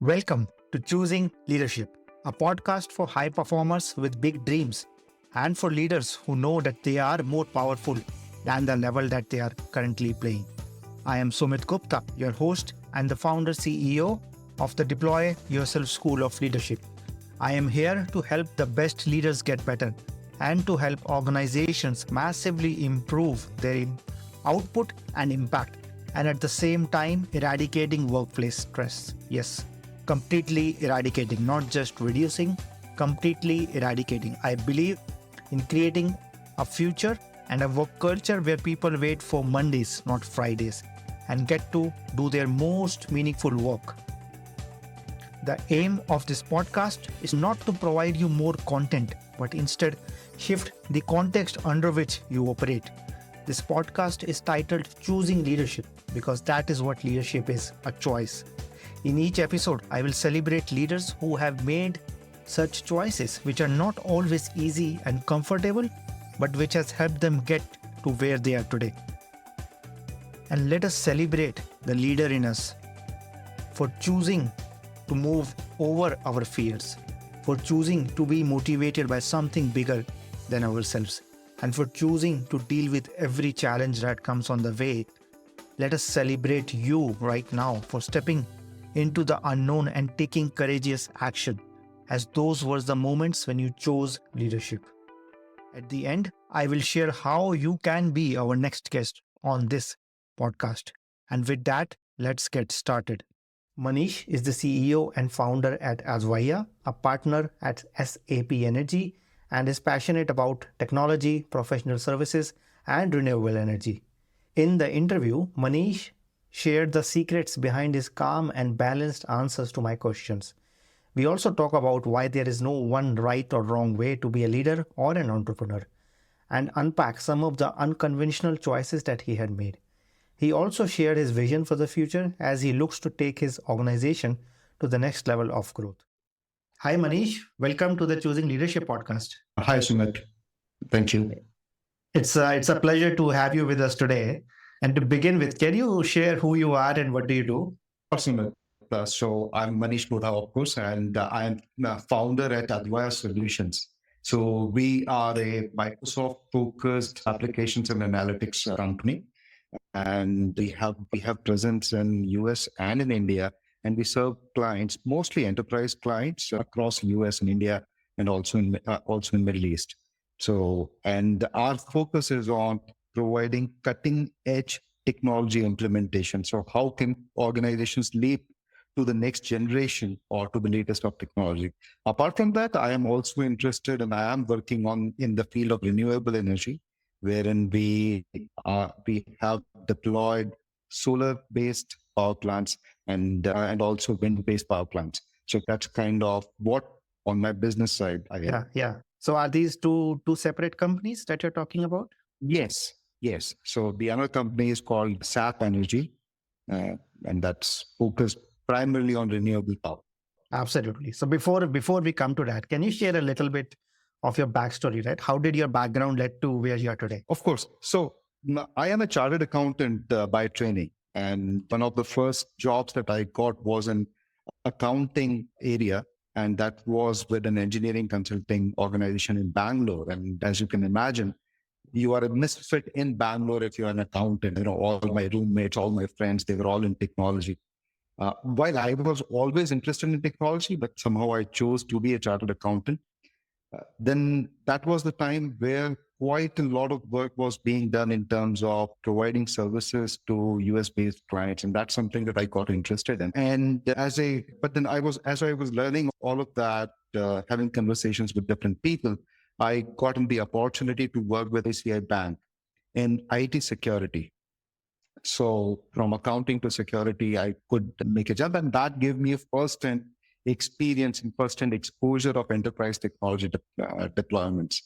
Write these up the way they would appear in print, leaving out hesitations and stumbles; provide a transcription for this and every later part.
Welcome to Choosing Leadership, a podcast for high performers with big dreams and for leaders who know that they are more powerful than the level that they are currently playing. I am Sumit Gupta, your host and the founder CEO of the Deploy Yourself School of Leadership. I am here to help the best leaders get better and to help organizations massively improve their output and impact, and at the same time eradicating workplace stress. Yes, completely eradicating, not just reducing, completely eradicating. I believe in creating a future and a work culture where people wait for Mondays, not Fridays, and get to do their most meaningful work. The aim of this podcast is not to provide you more content, but instead shift the context under which you operate. This podcast is titled Choosing Leadership because that is what leadership is, a choice. In each episode, I will celebrate leaders who have made such choices, which are not always easy and comfortable, but which has helped them get to where they are today. And let us celebrate the leader in us for choosing to move over our fears, for choosing to be motivated by something bigger than ourselves, and for choosing to deal with every challenge that comes on the way. Let us celebrate you right now for stepping into the unknown and taking courageous action, as those were the moments when you chose leadership. At the end, I will share how you can be our next guest on this podcast. And with that, let's get started. Manish is the CEO and founder at Azvaya, a partner at SAP Energy, and is passionate about technology, professional services, and renewable energy. In the interview, Manish shared the secrets behind his calm and balanced answers to my questions. We also talk about why there is no one right or wrong way to be a leader or an entrepreneur, and unpack some of the unconventional choices that he had made. He also shared his vision for the future as he looks to take his organization to the next level of growth. Hi, Manish. Welcome to the Choosing Leadership podcast. Hi, Sumit. Thank you. It's a pleasure to have you with us today. And to begin with, can you share who you are and what do you do? Sumit. So I'm Manish Godha, of course, and I'm a founder at Advaya Solutions. So we are a Microsoft-focused applications and analytics company, and we have presence in US and in India, and we serve clients, mostly enterprise clients across US and India, and also in Middle East. So, and our focus is on providing cutting edge technology implementation. So, how can organizations leap to the next generation or to the latest of technology? Apart from that, I am also interested and I am working on in the field of renewable energy, wherein we have deployed solar-based power plants and also wind-based power plants. So that's kind of what on my business side I am. Yeah. So are these two separate companies that you're talking about? Yes. So the other company is called SAP Energy, uh, and that's focused primarily on renewable power. Absolutely. So before we come to that, can you share a little bit of your backstory, right? How did your background lead to where you are today? Of course. So I am a chartered accountant by training, and one of the first jobs that I got was in accounting area, and that was with an engineering consulting organization in Bangalore. And as you can imagine, you are a misfit in Bangalore if you're an accountant. You know, all my roommates, all my friends, they were all in technology. While I was always interested in technology, but somehow I chose to be a chartered accountant. Then that was the time where quite a lot of work was being done in terms of providing services to US based clients. And that's something that I got interested in. But then as I was learning all of that, having conversations with different people, I got the opportunity to work with ACI Bank in IT security. So from accounting to security, I could make a jump, and that gave me a first-hand experience and first-hand exposure of enterprise technology deployments.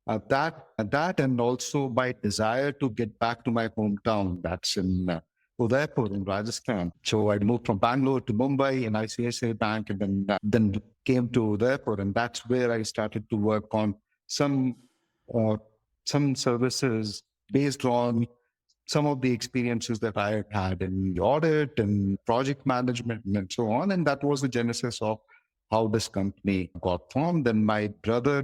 That, and also my desire to get back to my hometown. That's in Udaipur in Rajasthan. So I moved from Bangalore to Mumbai in ICICI Bank, and then came to Udaipur, and that's where I started to work on some uh, some services based on some of the experiences that I had had in audit and project management and so on. And that was the genesis of how this company got formed. Then my brother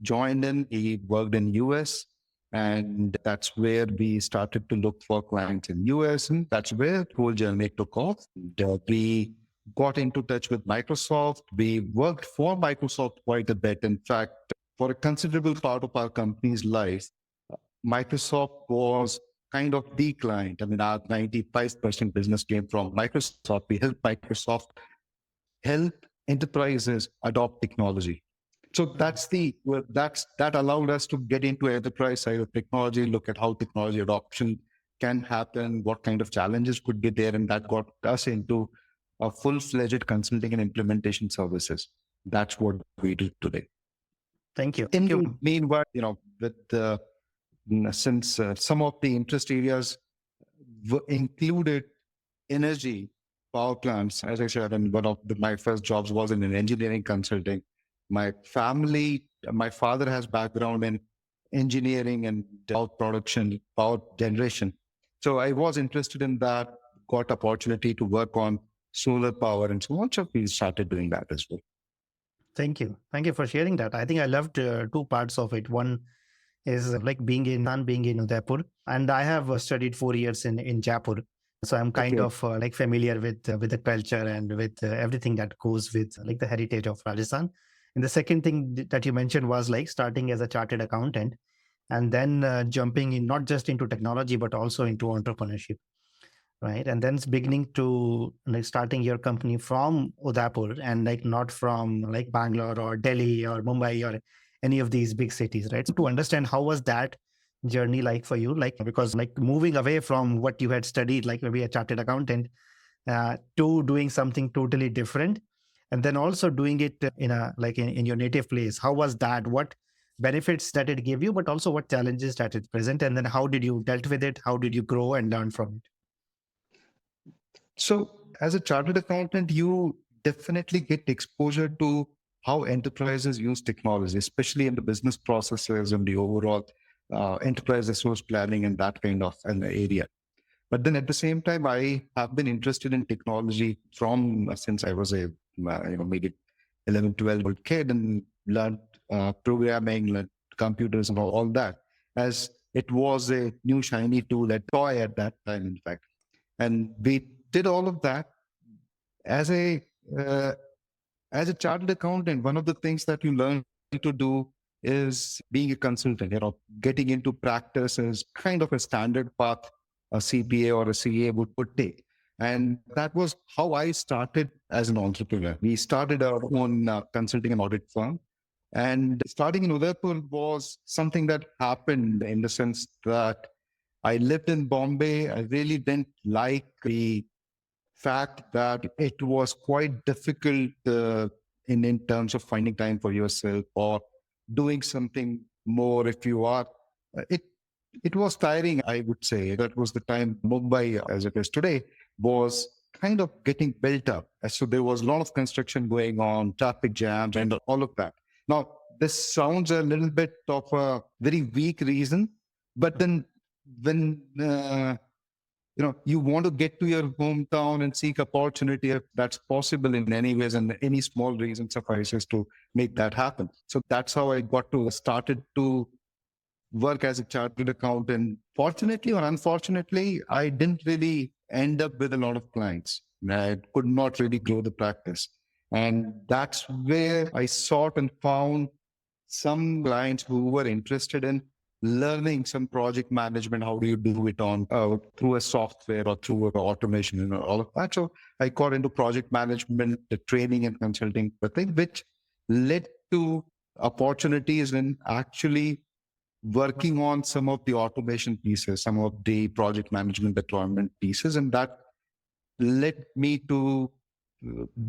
joined in, he worked in US, and that's where we started to look for clients in US. And that's where the whole journey took off. And, we got into touch with Microsoft. We worked for Microsoft quite a bit. In fact, for a considerable part of our company's life, Microsoft was kind of the client. I mean, our 95% business came from Microsoft. We helped Microsoft help enterprises adopt technology. So that allowed us to get into enterprise side of technology, look at how technology adoption can happen, what kind of challenges could be there, and that got us into a full-fledged consulting and implementation services. That's what we do today. Thank you. In Thank the you. meanwhile, with since some of the interest areas included energy, power plants, as I said, and one of my first jobs was in an engineering consulting. My family, my father has background in engineering and power production, power generation. So I was interested in that, got opportunity to work on solar power and so on. So we started doing that as well. Thank you. Thank you for sharing that. I think I loved two parts of it. One is like being in Udaipur, and I have studied 4 years in Jaipur. So I'm kind Okay. of like familiar with the culture and with everything that goes with like the heritage of Rajasthan. And the second thing that you mentioned was like starting as a chartered accountant and then jumping in not just into technology but also into entrepreneurship, right? And then it's beginning to like starting your company from Udaipur and like not from like Bangalore or Delhi or Mumbai or any of these big cities, right? So to understand how was that journey like for you, like because like moving away from what you had studied, like maybe a chartered accountant, to doing something totally different, and then also doing it in a like in your native place. How was that? What benefits that it gave you, but also what challenges that it present, and then how did you dealt with it? How did you grow and learn from it? So, as a chartered accountant, you definitely get exposure to how enterprises use technology, especially in the business processes and the overall enterprise resource planning and that kind of an area. But then at the same time, I have been interested in technology from since I was a maybe 11, 12-year-old kid and learned programming, learned computers and all that, as it was a new shiny tool, a toy at that time, in fact. And we did all of that as a uh, as a chartered accountant. One of the things that you learn to do is being a consultant. Getting into practice is kind of a standard path a CPA or a CA would take. And that was how I started as an entrepreneur. We started our own consulting and audit firm. And starting in Udaipur was something that happened in the sense that I lived in Bombay. I really didn't like the fact that it was quite difficult in terms of finding time for yourself or doing something more if you are. It it was tiring, I would say. That was the time Mumbai, as it is today, was kind of getting built up. So there was a lot of construction going on, traffic jams, and all of that. Now, this sounds a little bit of a very weak reason, but then when you want to get to your hometown and seek opportunity if that's possible in any ways, and any small reason suffices to make that happen. So that's how I got to started to work as a chartered accountant. Fortunately or unfortunately, I didn't really end up with a lot of clients. I could not really grow the practice. And that's where I sought and found some clients who were interested in learning some project management. How do you do it on through a software or through automation and all of that? So I got into project management, the training and consulting, the thing which led to opportunities in actually working on some of the automation pieces, some of the project management deployment pieces, and that led me to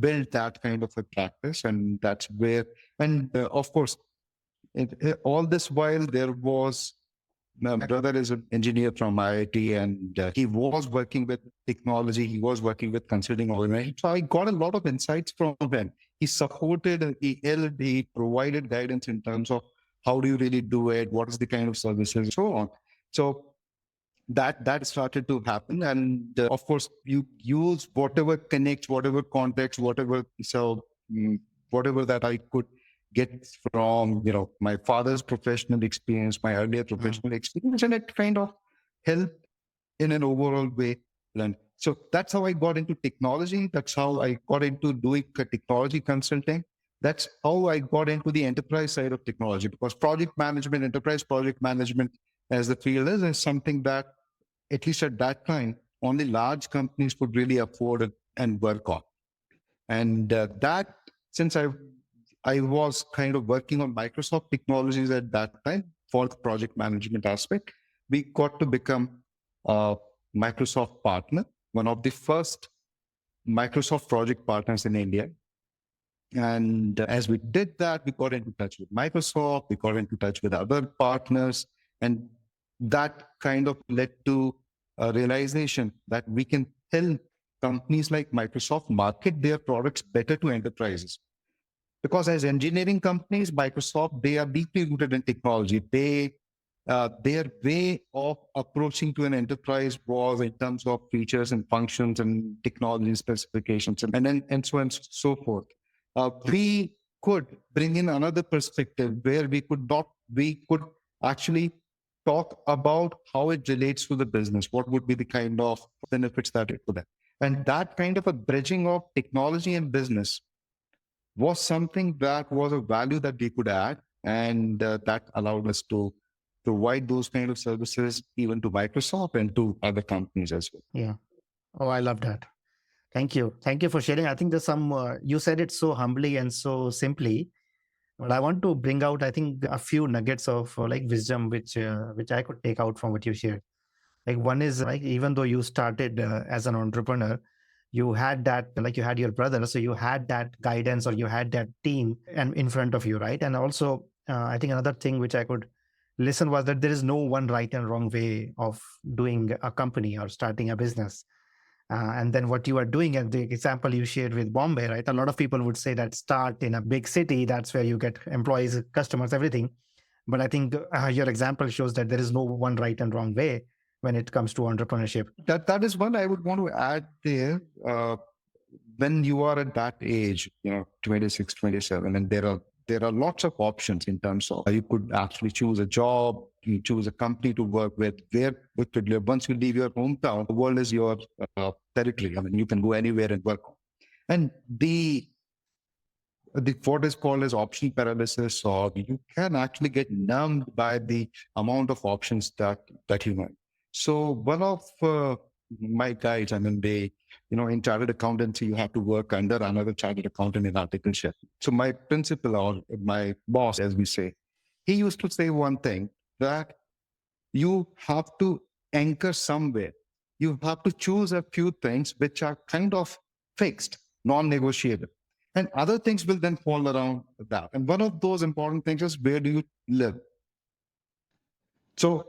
build that kind of a practice. And that's where, and of course, all this while there was my brother is an engineer from IIT, and he was working with technology. He was working with consulting organizations. So I got a lot of insights from him. He supported, he helped, he provided guidance in terms of how do you really do it, what is the kind of services, and so on. So that started to happen. And of course, you use whatever connects, whatever context, whatever that I could get from, my father's professional experience, my earlier Mm. professional experience, and it kind of helped in an overall way. And so that's how I got into technology. That's how I got into doing technology consulting. That's how I got into the enterprise side of technology, because project management, enterprise project management as the field is something that, at least at that time, only large companies could really afford it and work on. And that, since I was kind of working on Microsoft technologies at that time for the project management aspect, we got to become a Microsoft partner, one of the first Microsoft project partners in India. And as we did that, we got into touch with Microsoft, we got into touch with other partners, and that kind of led to a realization that we can help companies like Microsoft market their products better to enterprises. Because as engineering companies, Microsoft, they are deeply rooted in technology. Their way of approaching to an enterprise was in terms of features and functions and technology specifications, and so on and so forth. We could bring in another perspective where we could actually talk about how it relates to the business. What would be the kind of benefits that it could have? And that kind of a bridging of technology and business was something that was a value that we could add, and that allowed us to provide those kind of services even to Microsoft and to other companies as well. Yeah. Oh, I love that. Thank you. Thank you for sharing. I think there's some, you said it so humbly and so simply, but I want to bring out, I think, a few nuggets of like wisdom, which I could take out from what you shared. Like one is like, even though you started as an entrepreneur, you had that, like you had your brother, so you had that guidance or you had that team and in front of you, right? And also, I think another thing which I could listen was that there is no one right and wrong way of doing a company or starting a business. And then what you are doing, and the example you shared with Bombay, right? A lot of people would say that start in a big city, that's where you get employees, customers, everything. But I think your example shows that there is no one right and wrong way when it comes to entrepreneurship. That is what I would want to add there. When you are at that age, 26, 27, and there are lots of options in terms of you could actually choose a job, you choose a company to work with, where you could live. Once you leave your hometown, the world is your territory. I mean, you can go anywhere and work. And the what is called as option paralysis, or you can actually get numbed by the amount of options that you have. So one of my guides, I mean, in chartered accountancy, you have to work under another chartered accountant in articleship. So my principal, or my boss, as we say, he used to say one thing, that you have to anchor somewhere. You have to choose a few things which are kind of fixed, non-negotiable. And other things will then fall around that. And one of those important things is, where do you live? So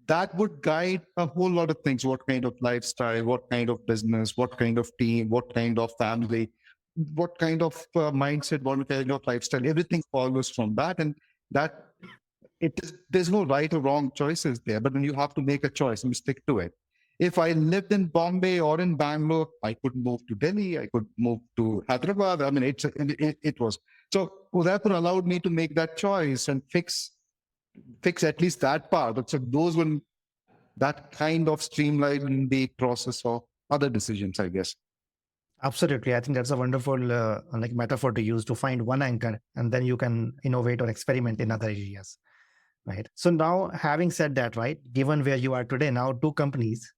that would guide a whole lot of things. What kind of lifestyle, what kind of business, what kind of team, what kind of family, what kind of mindset, what kind of lifestyle, everything follows from that. And that there's no right or wrong choices there, but then you have to make a choice and stick to it. If I lived in Bombay or in Bangalore, I could move to Delhi, I could move to Hyderabad. I mean, it was. So Udaipur allowed me to make that choice and fix at least that part. So those will, that kind of streamline the process of other decisions, I guess. Absolutely. I think that's a wonderful like metaphor to use, to find one anchor and then you can innovate or experiment in other areas. Right. So now, having said that, right, given where you are today, now two companies,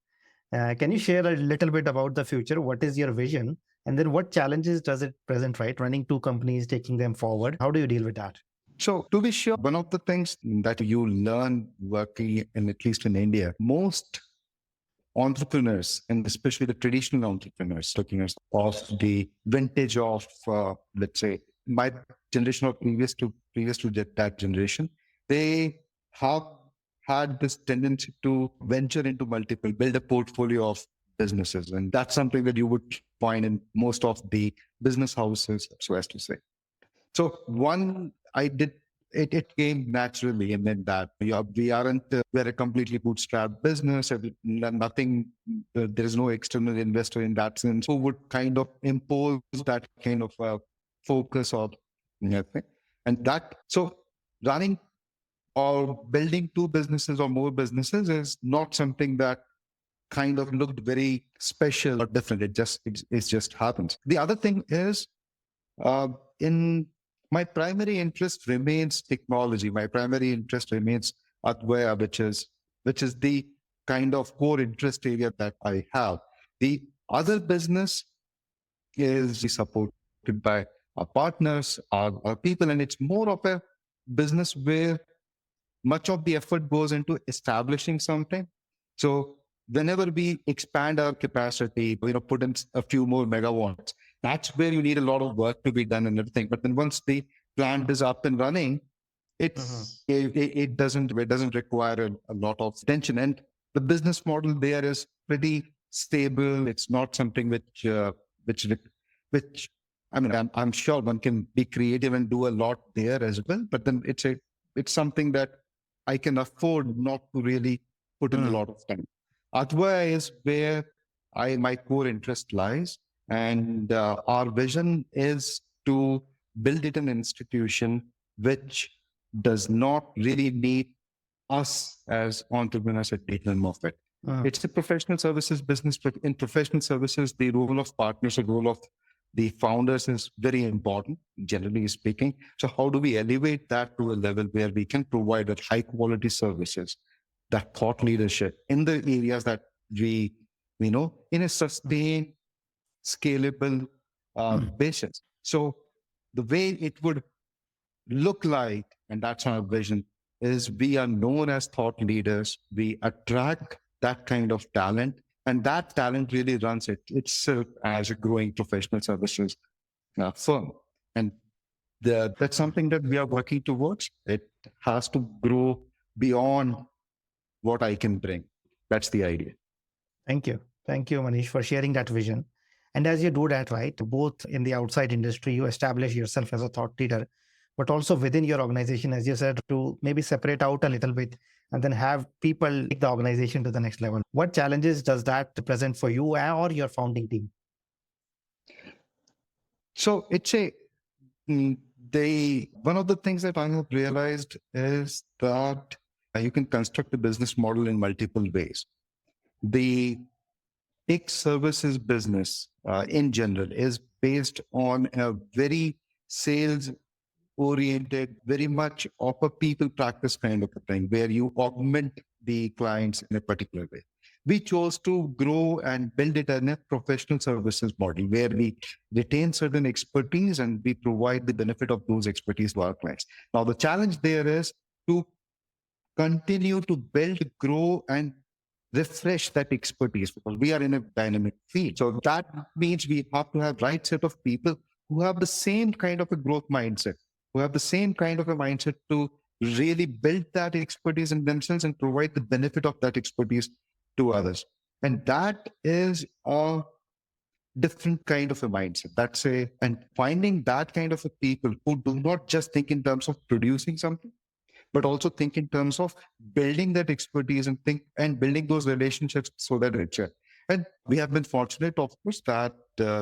can you share a little bit about the future? What is your vision? And then what challenges does it present, right? Running two companies, taking them forward. How do you deal with that? So to be sure, one of the things that you learn working in, at least in India, most entrepreneurs, and especially the traditional entrepreneurs, talking of the vintage of, let's say, my generation or previous to that generation, they have had this tendency to venture into multiple, build a portfolio of businesses, and that's something that you would find in most of the business houses, so as to say. So one, I did it came naturally. And then that we aren't, we're a completely bootstrap business. Nothing, there is no external investor in that sense who would kind of impose that kind of focus or, thing. And that, so running or building two businesses or more businesses is not something that kind of looked very special or different. It just happens. The other thing is, uh, in my primary interest remains technology. My primary interest remains hardware, which is the kind of core interest area that I have. The other business is supported by our partners, our people, and it's more of a business where much of the effort goes into establishing something. So whenever we expand our capacity, put in a few more megawatts, that's where you need a lot of work to be done and everything. But then once the plant is up and running, it doesn't require a lot of attention. And the business model there is pretty stable. It's not something which which I mean, I'm sure one can be creative and do a lot there as well. But then it's something that I can afford not to really put in a lot of time. Atwa is where my core interest lies, and our vision is to build it an institution which does not really need us as entrepreneurs at Dayton and Moffat. It's a professional services business, but in professional services, the role of partners, the role of the founders is very important, generally speaking. So how do we elevate that to a level where we can provide that high quality services, that thought leadership in the areas that we know in a sustained, scalable basis. So the way it would look like, and that's our vision, is we are known as thought leaders. We attract that kind of talent, and that talent really runs itself as a growing professional services firm. And that's something that we are working towards. It has to grow beyond what I can bring. That's the idea. Thank you. Thank you, Manish, for sharing that vision. And as you do that, right, both in the outside industry, you establish yourself as a thought leader, but also within your organization, as you said, to maybe separate out a little bit and then have people take the organization to the next level. What challenges does that present for you or your founding team? So it's one of the things that I have realized is that you can construct a business model in multiple ways. The tech services business in general is based on a very sales oriented, very much of a people practice kind of a thing where you augment the clients in a particular way. We chose to grow and build it in a professional services model where we retain certain expertise and we provide the benefit of those expertise to our clients. Now, the challenge there is to continue to build, grow, and refresh that expertise because we are in a dynamic field. So that means we have to have right set of people who have the same kind of a growth mindset, who have the same kind of a mindset to really build that expertise in themselves and provide the benefit of that expertise to others. And that is a different kind of a mindset. And finding that kind of a people who do not just think in terms of producing something, but also think in terms of building that expertise and think and building those relationships so that it's and we have been fortunate, of course, that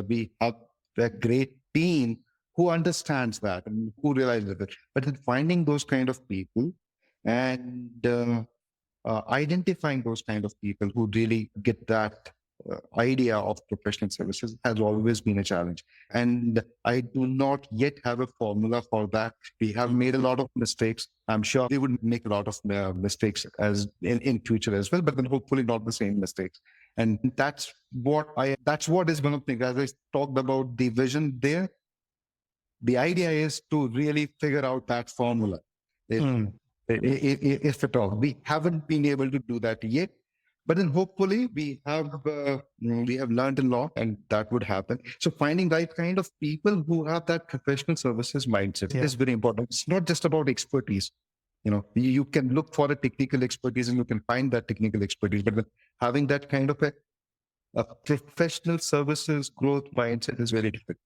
we have a great team who understands that and who realizes it. But in finding those kind of people and identifying those kind of people who really get that idea of professional services has always been a challenge. And I do not yet have a formula for that. We have made a lot of mistakes. I'm sure we would make a lot of mistakes as in future as well, but then hopefully not the same mistakes. And that's what is one of the things, as I talked about the vision there, the idea is to really figure out that formula. If at all, we haven't been able to do that yet, but then hopefully we have learned a lot, and that would happen. So finding right kind of people who have that professional services mindset is very important. It's not just about expertise. You can look for a technical expertise and you can find that technical expertise, but having that kind of a professional services growth mindset is very difficult.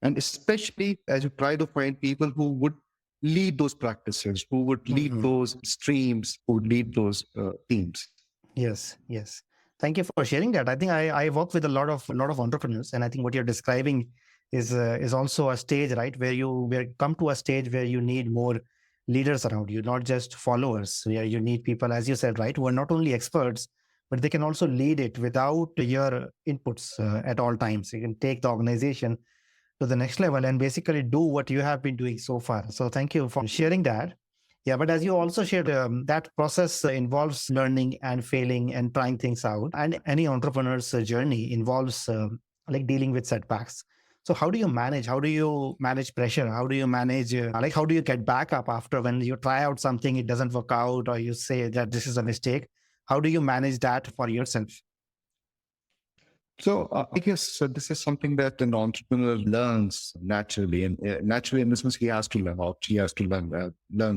And especially as you try to find people who would lead those practices, who would lead those streams, who would lead those teams. Yes, yes. Thank you for sharing that. I think I work with a lot of entrepreneurs, and I think what you're describing is also a stage, right, where you come to a stage where you need more leaders around you, not just followers. Where you need people, as you said, right, who are not only experts, but they can also lead it without your inputs at all times. You can take the organization to the next level and basically do what you have been doing so far. So thank you for sharing that. Yeah, but as you also shared, that process involves learning and failing and trying things out. And any entrepreneur's journey involves like dealing with setbacks. So how do you manage? How do you manage pressure? How do you manage, like, how do you get back up after when you try out something, it doesn't work out, or you say that this is a mistake? How do you manage that for yourself? So I guess this is something that an entrepreneur learns naturally, and naturally in this sense, he has to learn, or she has to learn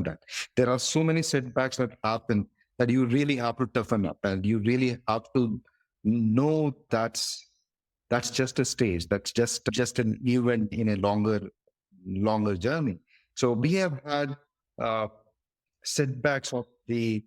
that there are so many setbacks that happen that you really have to toughen up, and you really have to know that's just a stage, that's just an event in a longer journey. So we have had uh, setbacks of the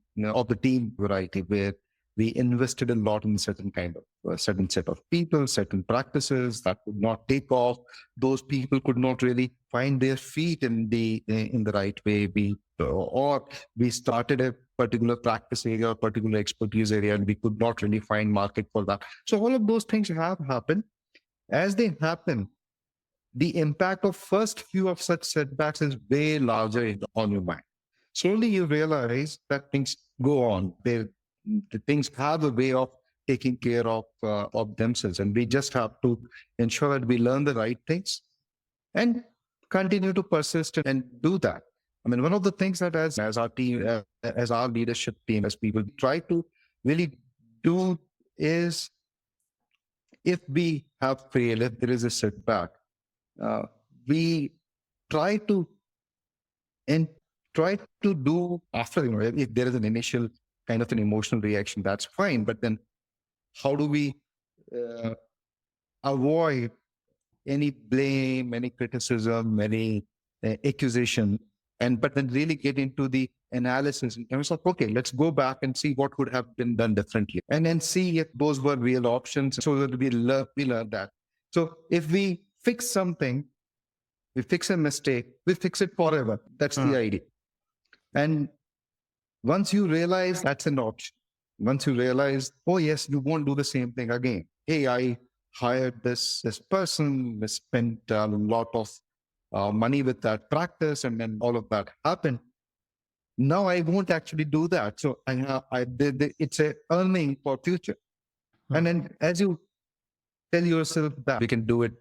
team variety where we invested a lot in certain kind of certain set of people, certain practices that would not take off. Those people could not really find their feet in the right way. Or we started a particular practice area or particular expertise area, and we could not really find market for that. So all of those things have happened. As they happen, the impact of first few of such setbacks is way larger on your mind. Slowly you realize that things go on. The things have a way of taking care of themselves, and we just have to ensure that we learn the right things and continue to persist and do that. I mean, one of the things that as our team, as our leadership team, as people try to really do is, if we have failed, if there is a setback, uh, we try to and try to do after, if there is an initial kind of an emotional reaction, that's fine. But then how do we uh, avoid any blame, any criticism, any accusation, but then really get into the analysis and it's like, okay, let's go back and see what could have been done differently, and then see if those were real options, so that we learn that. So if we fix something, we fix a mistake, we fix it forever. That's the idea. And once you realize that's an option, once you realize, oh yes, you won't do the same thing again. Hey, I hired this person, we spent a lot of money with that practice, and then all of that happened. Now I won't actually do that. So I did. It's a earning for future. And then as you tell yourself that we can do it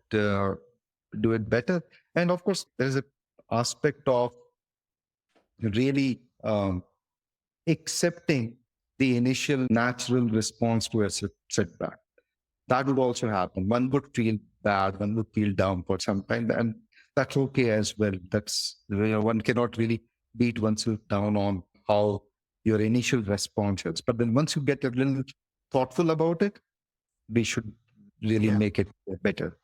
better, and of course there's a aspect of really accepting the initial natural response to a setback. That would also happen. One would feel bad, one would feel down for some time, and that's okay as well. That's, one cannot really beat oneself down on how your initial response is. But then once you get a little thoughtful about it, we should really make it better.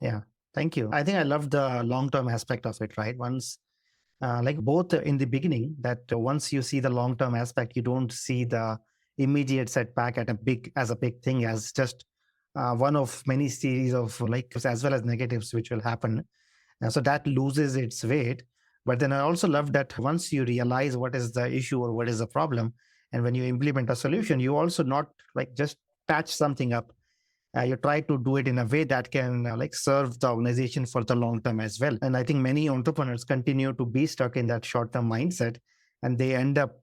Yeah, thank you. I think I love the long-term aspect of it, right? Once, like both in the beginning, that once you see the long-term aspect, you don't see the immediate setback as a big thing, as just one of many series of like as well as negatives which will happen. So that loses its weight. But then I also love that once you realize what is the issue or what is the problem, and when you implement a solution, you also not like just patch something up. You try to do it in a way that can like serve the organization for the long term as well. And I think many entrepreneurs continue to be stuck in that short term mindset, and they end up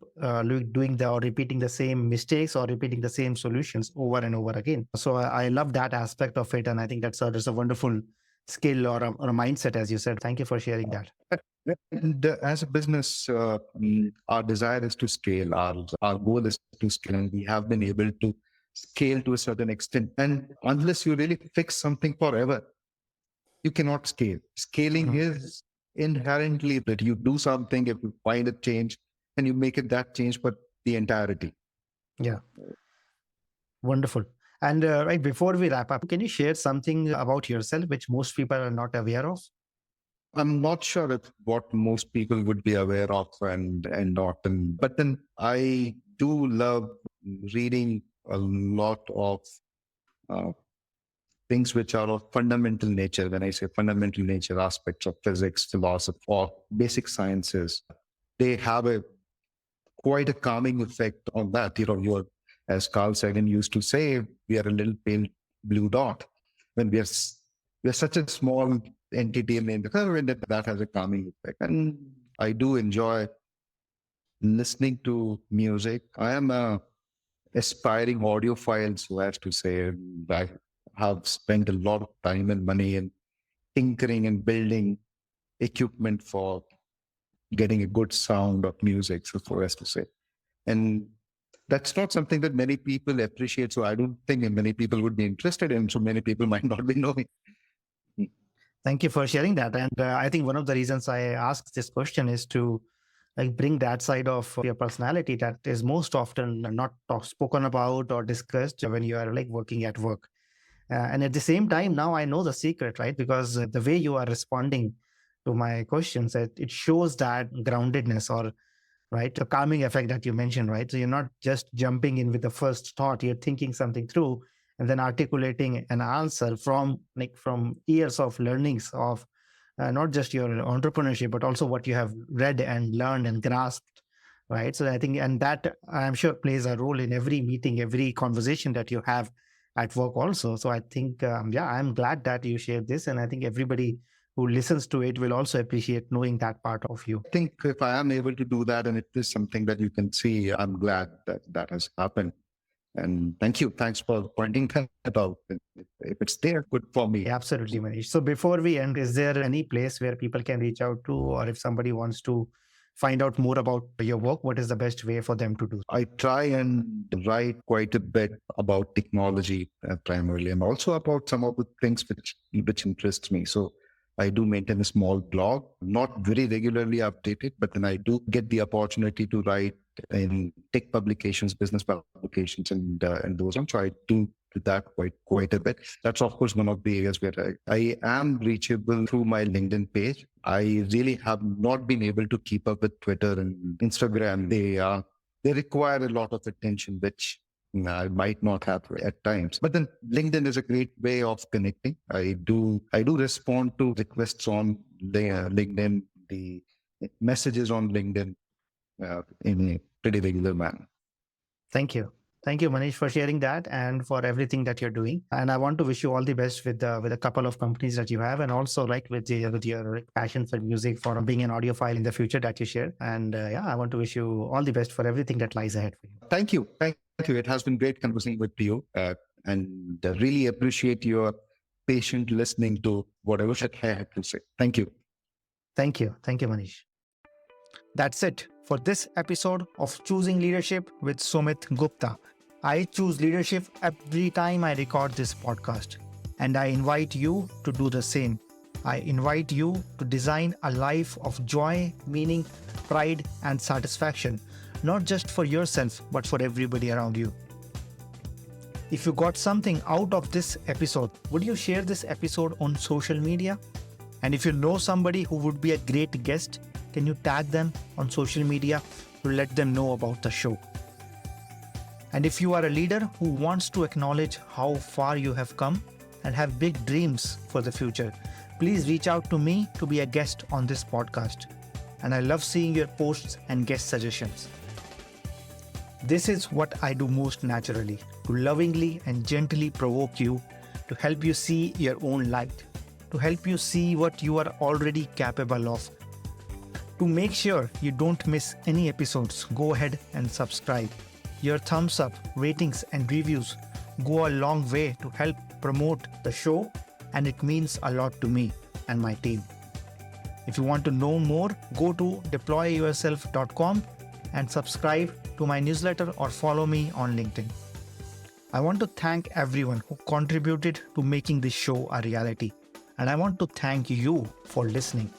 doing the or repeating the same mistakes or repeating the same solutions over and over again. So I love that aspect of it, and I think that's a wonderful skill or a mindset, as you said. Thank you for sharing that. And as a business, our desire is to scale. Our goal is to scale, and we have been able to scale to a certain extent. And unless you really fix something forever, you cannot scale. Scaling is inherently that you do something, if you find a change, and you make it that change for the entirety. Yeah. Wonderful. And right before we wrap up, can you share something about yourself which most people are not aware of? I'm not sure if what most people would be aware of and not. But then I do love reading a lot of uh, things which are of fundamental nature. When I say fundamental nature, aspects of physics, philosophy, or basic sciences, they have a quite a calming effect on that. As Carl Sagan used to say, we are a little pale blue dot when we're such a small entity in the environment that has a calming effect. And I do enjoy listening to music. I am a aspiring audiophile, so as to say. I have spent a lot of time and money in tinkering and building equipment for getting a good sound of music, so as to say. And that's not something that many people appreciate. So I don't think many people would be interested in. So many people might not be knowing. Thank you for sharing that. And I think one of the reasons I asked this question is to like bring that side of your personality that is most often not spoken about or discussed when you are like working at work. And at the same time, now I know the secret, right? Because the way you are responding to my questions, it shows that groundedness or right? The calming effect that you mentioned, right? So you're not just jumping in with the first thought, you're thinking something through and then articulating an answer from years of learnings of not just your entrepreneurship, but also what you have read and learned and grasped, right? So I think, and that I'm sure plays a role in every meeting, every conversation that you have at work also. So I think, yeah, I'm glad that you shared this. And I think everybody who listens to it will also appreciate knowing that part of you. I think if I am able to do that and it is something that you can see, I'm glad that that has happened. And thank you. Thanks for pointing that out. If it's there, good for me. Absolutely, Manish. So before we end, is there any place where people can reach out to, or if somebody wants to find out more about your work, what is the best way for them to do? I try and write quite a bit about technology primarily, and also about some of the things which interests me. So I do maintain a small blog, not very regularly updated, but then I do get the opportunity to write in tech publications, business publications, and those on. So I do that quite a bit. That's of course one of the areas where I am reachable through my LinkedIn page. I really have not been able to keep up with Twitter and Instagram. They require a lot of attention, which I might not have at times. But then LinkedIn is a great way of connecting. I do respond to requests on LinkedIn, the messages on LinkedIn in a pretty regular manner. Thank you. Thank you, Manish, for sharing that and for everything that you're doing. And I want to wish you all the best with a couple of companies that you have, and also like with your passion for music, for being an audiophile in the future that you share. And yeah, I want to wish you all the best for everything that lies ahead for you. Thank you. Thank you. It has been great conversing with you, and really appreciate your patient listening to whatever I had to say. Thank you. Thank you. Thank you, Manish. That's it for this episode of Choosing Leadership with Sumit Gupta. I choose leadership every time I record this podcast, and I invite you to do the same. I invite you to design a life of joy, meaning, pride, and satisfaction, not just for yourself, but for everybody around you. If you got something out of this episode, would you share this episode on social media? And if you know somebody who would be a great guest, can you tag them on social media to let them know about the show? And if you are a leader who wants to acknowledge how far you have come and have big dreams for the future, please reach out to me to be a guest on this podcast. And I love seeing your posts and guest suggestions. This is what I do most naturally, to lovingly and gently provoke you, to help you see your own light, to help you see what you are already capable of. To make sure you don't miss any episodes, go ahead and subscribe. Your thumbs up, ratings, and reviews go a long way to help promote the show, and it means a lot to me and my team. If you want to know more, go to deployyourself.com and subscribe to my newsletter or follow me on LinkedIn. I want to thank everyone who contributed to making this show a reality, and I want to thank you for listening.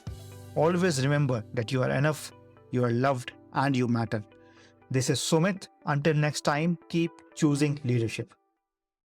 Always remember that you are enough, you are loved, and you matter. This is Sumit. Until next time, keep choosing leadership.